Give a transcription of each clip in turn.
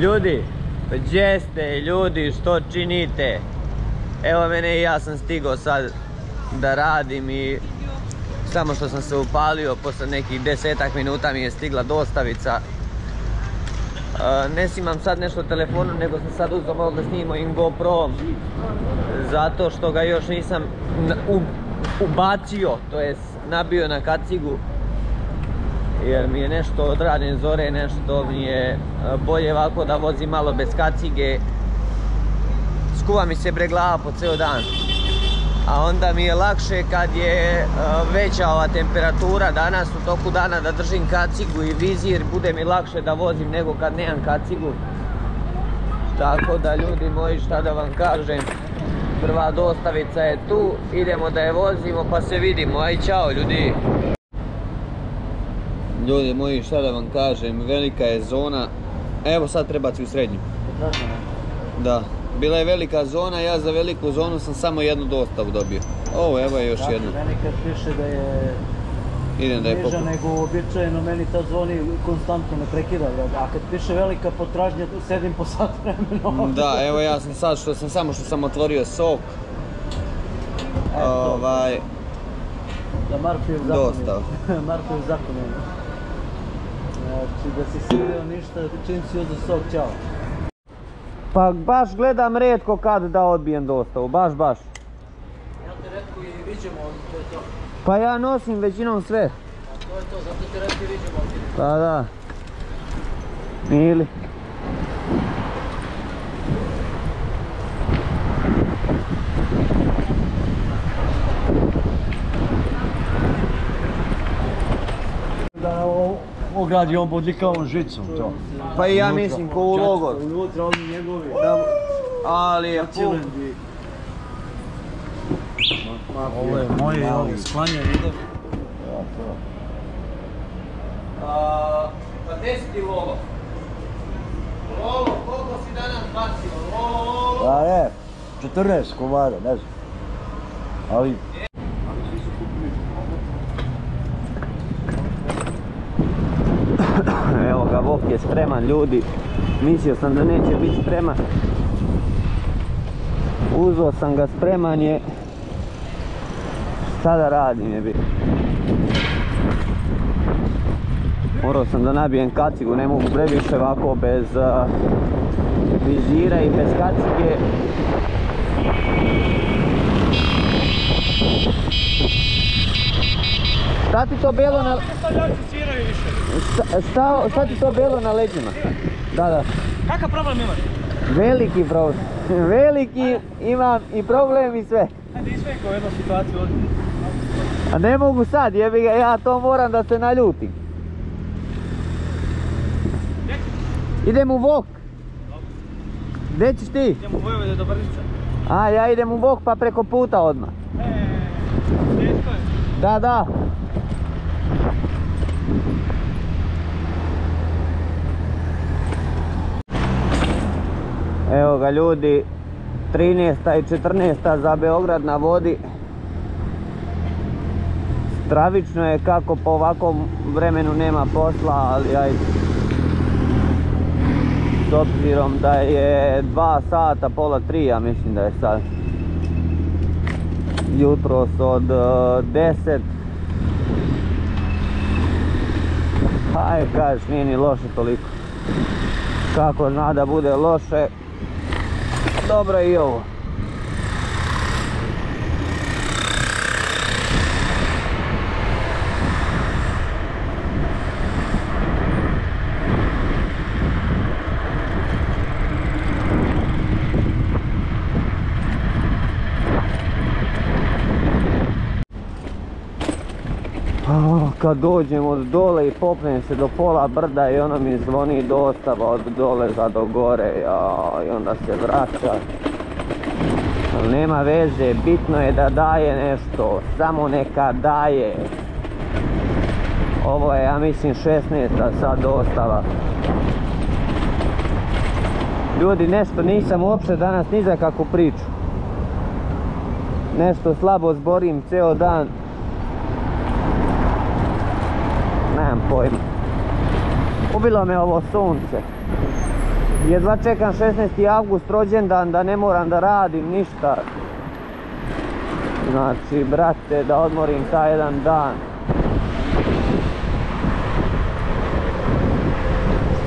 Ljudi, gdje ste ljudi, što činite? Evo mene i ja sam stigao sad da radim i samo što sam se upalio, posle nekih 10-ak minuta mi je stigla dostavica. Ne snimam sad nešto telefonu, nego sam sad uzeo malo da snimam GoPro, zato što ga još nisam ubacio, to jest nabio na kacigu, jer mi je nešto od radne zore, nešto mi je bolje ovako da vozim malo bez kacige. Skuva mi se bre glava po ceo dan, a onda mi je lakše kad je veća ova temperatura danas u toku dana da držim kacigu i vizir, bude mi lakše da vozim nego kad nemam kacigu. Tako da ljudi moji, šta da vam kažem, prva dostavica je tu, idemo da je vozimo pa se vidimo, aj čao ljudi. Ljudi moji, šta da vam kažem, velika je zona, evo sad prebaci u srednju. Da, bila je velika zona, ja za veliku zonu sam samo jednu dostavu dobio. Ovo, evo je još jedno. Meni kad piše da je niža nego uobičajeno, meni ta zvoni konstantno ne prekida, a kad piše velika potražnja, sedim po sat vremena. Da, evo ja sam sad, samo što sam otvorio sok. Da Marfijev zakon je. Marfijev zakon je. Znači da si vidio ništa, čim si uzeo sok, čao. Pa baš gledam rijetko kad da odbijem dostavu, baš. Ja te retko i viđemo, to je to. Pa ja nosim većinom sve. To je to, zato te retko i viđemo. Pa da. Mili. Da ogradio on bodljikavom žicom, to. Pa i ja mislim ko u logoru. Unutra oni njegovi. Ali je pun. Ovo je moje, ali sklanja ide. Pa gdje si ti Lovo? Lovo, koliko si danas bacio? Lovo! Pa je, 14 komada, ne znam. Ali... Evo ga, Vok je spreman ljudi. Mislio sam da neće biti spreman. Uzeo sam ga, spreman je. Sada radim je biti. Morao sam da nabijem kacigu, ne mogu previše ovako bez vizira i bez kacige. Šta ti to belo na... Šta ti to belo na leđima? Da. Kakav problem imaš? Veliki problem. Veliki imam i problem i sve. Ajde isvekao jednu situaciju ovdje. A ne mogu sad, jebi ga, ja to moram da se naljutim. Idem u Vok. Gdje ćeš ti? Idem u Vojvode do Brnica. A, ja idem u Vok pa preko puta odmah. Teško je. Da. Evo ga ljudi, 13. i 14. za Beograd na vodi. Stravično je kako po ovakvom vremenu nema posla, ali ajde. S obzirom da je 2 sata, pola 3, ja mislim da je sad. Jutros od 10. Ajde kažeš, nije ni loše toliko. Kako zna da bude loše, dobro je i ovo. Kad dođem od dole i popnem se do pola brda i ono mi zvoni dostava od dole za do gore i onda se vraća. Ali nema veze, bitno je da daje nešto, samo neka daje. Ovo je, ja mislim, 16. sad dostava. Ljudi, nešto nisam uopšte danas ni za kakvu priču. Nešto slabo zborim ceo dan. Nemam pojma. Ubilo me ovo sunce. Jedva čekam 16. avgust rođendan da ne moram da radim ništa. Znači, brate, da odmorim taj jedan dan.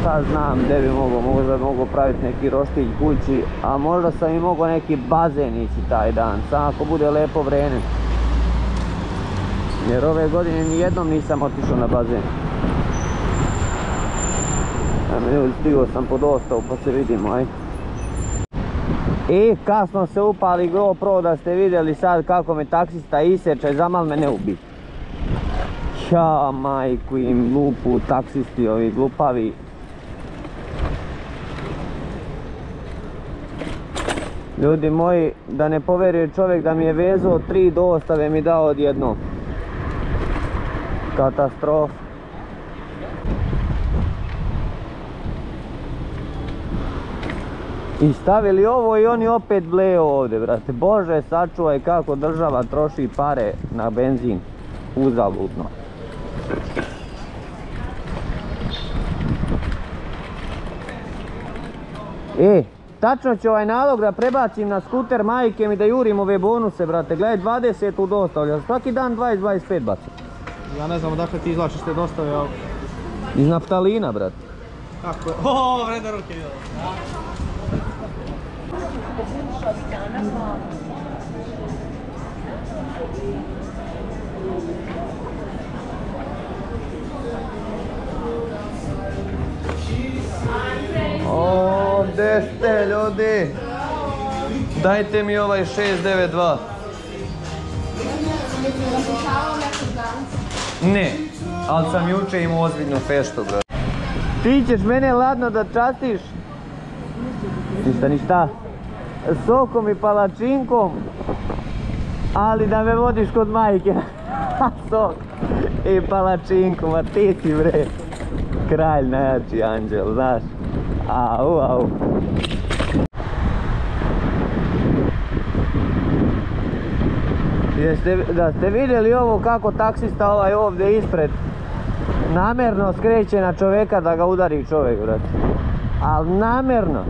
Šta znam gdje bi možda mogu praviti neki roštilj kući, a možda sam i mogao neki bazen ići taj dan, samo ako bude lepo vreme. Jer ove godine nijednom nisam otišao na bazen. Stigao sam pod ostavu pa se vidimo, aj. I kasno se upali GoPro da ste vidjeli sad kako me taksista iseče, zamal me ne ubi. Ja, majku im lupu, taksisti ovi glupavi. Ljudi moji, da ne poveruje čovjek da mi je vezao 3 dostave mi dao odjednom. Katastrofa. I stavili ovo i oni opet bleju ovdje, brate. Bože, sačuvaj kako država troši pare na benzin. Uzaludno. Tačno ću ovaj nalog da prebacim na skuter majke mi da jurim ove bonuse, brate. Gledaj, 20 u dostavlja. Svaki dan 20-25 bacim. Ja ne znam odakle ti izlačiš te dostave, ali... Iz naftalina, brate. Kako je? Oooo, vreda ruke vidjela. O, gdje ste ljudi? Dajte mi ovaj 692. Ne, ali sam juče imao ozbiljnu feštu, brate. Ti ćeš mene ladno da častiš? Ništa. Sokom i palačinkom, ali da me vodiš kod majke. Sok i palačinkom, a ti si bre kralj najjači anđel, znaš. Au. Da ste vidjeli ovo kako taksista ovaj ovdje ispred namjerno skreće na čovjeka da ga udari čovjek, brate. Ali namjerno.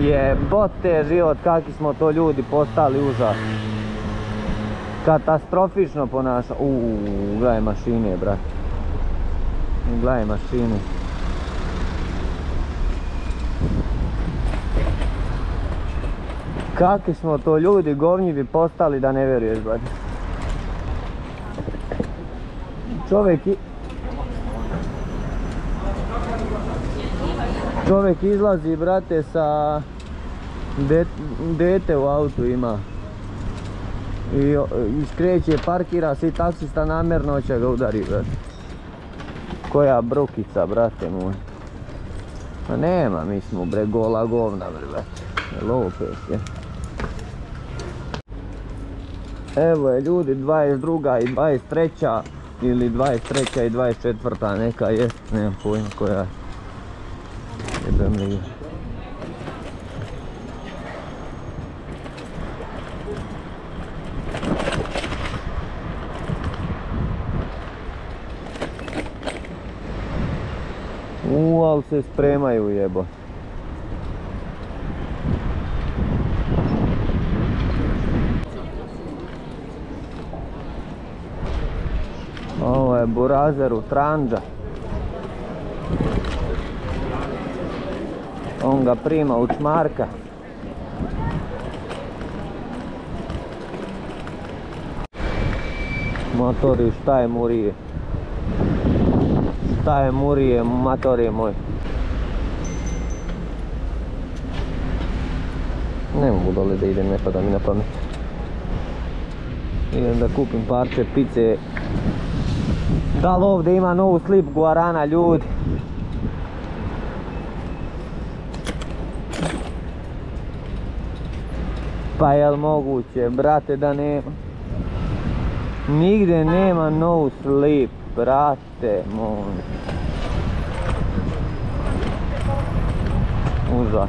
Jebote život, kakvi smo to ljudi postali, užas. Katastrofično ponaša. Gledaj mašine, brate. Gledaj mašine. Kakvi smo to ljudi govnjivi postali da ne vjeruješ, brate. Čovjek izlazi, brate, sa dete u autu ima. I iskreće, parkira se i taksista namjerno će ga udari, brate. Koja brukica, brate moj. Pa nema, mi smo bre gola govna, brate. Lopet je. Evo je ljudi, 22. i 23. ili 23. i 24. neka jest, nemam pojma koja je. Jebem li. Ali se spremaju, jebo. Ovo je burazer u tranđa. On ga prima u čmarka. Motori, šta je murije? Šta je murije, matorije moj? Ne mogu dole da idem, ne pada mi na pamet. Idem da kupim parče pice. Da li ovdje ima novu slip guarana, ljudi? Pa jel moguće, brate, da nema? Nigdje nema no sleep, brate moj. Užas.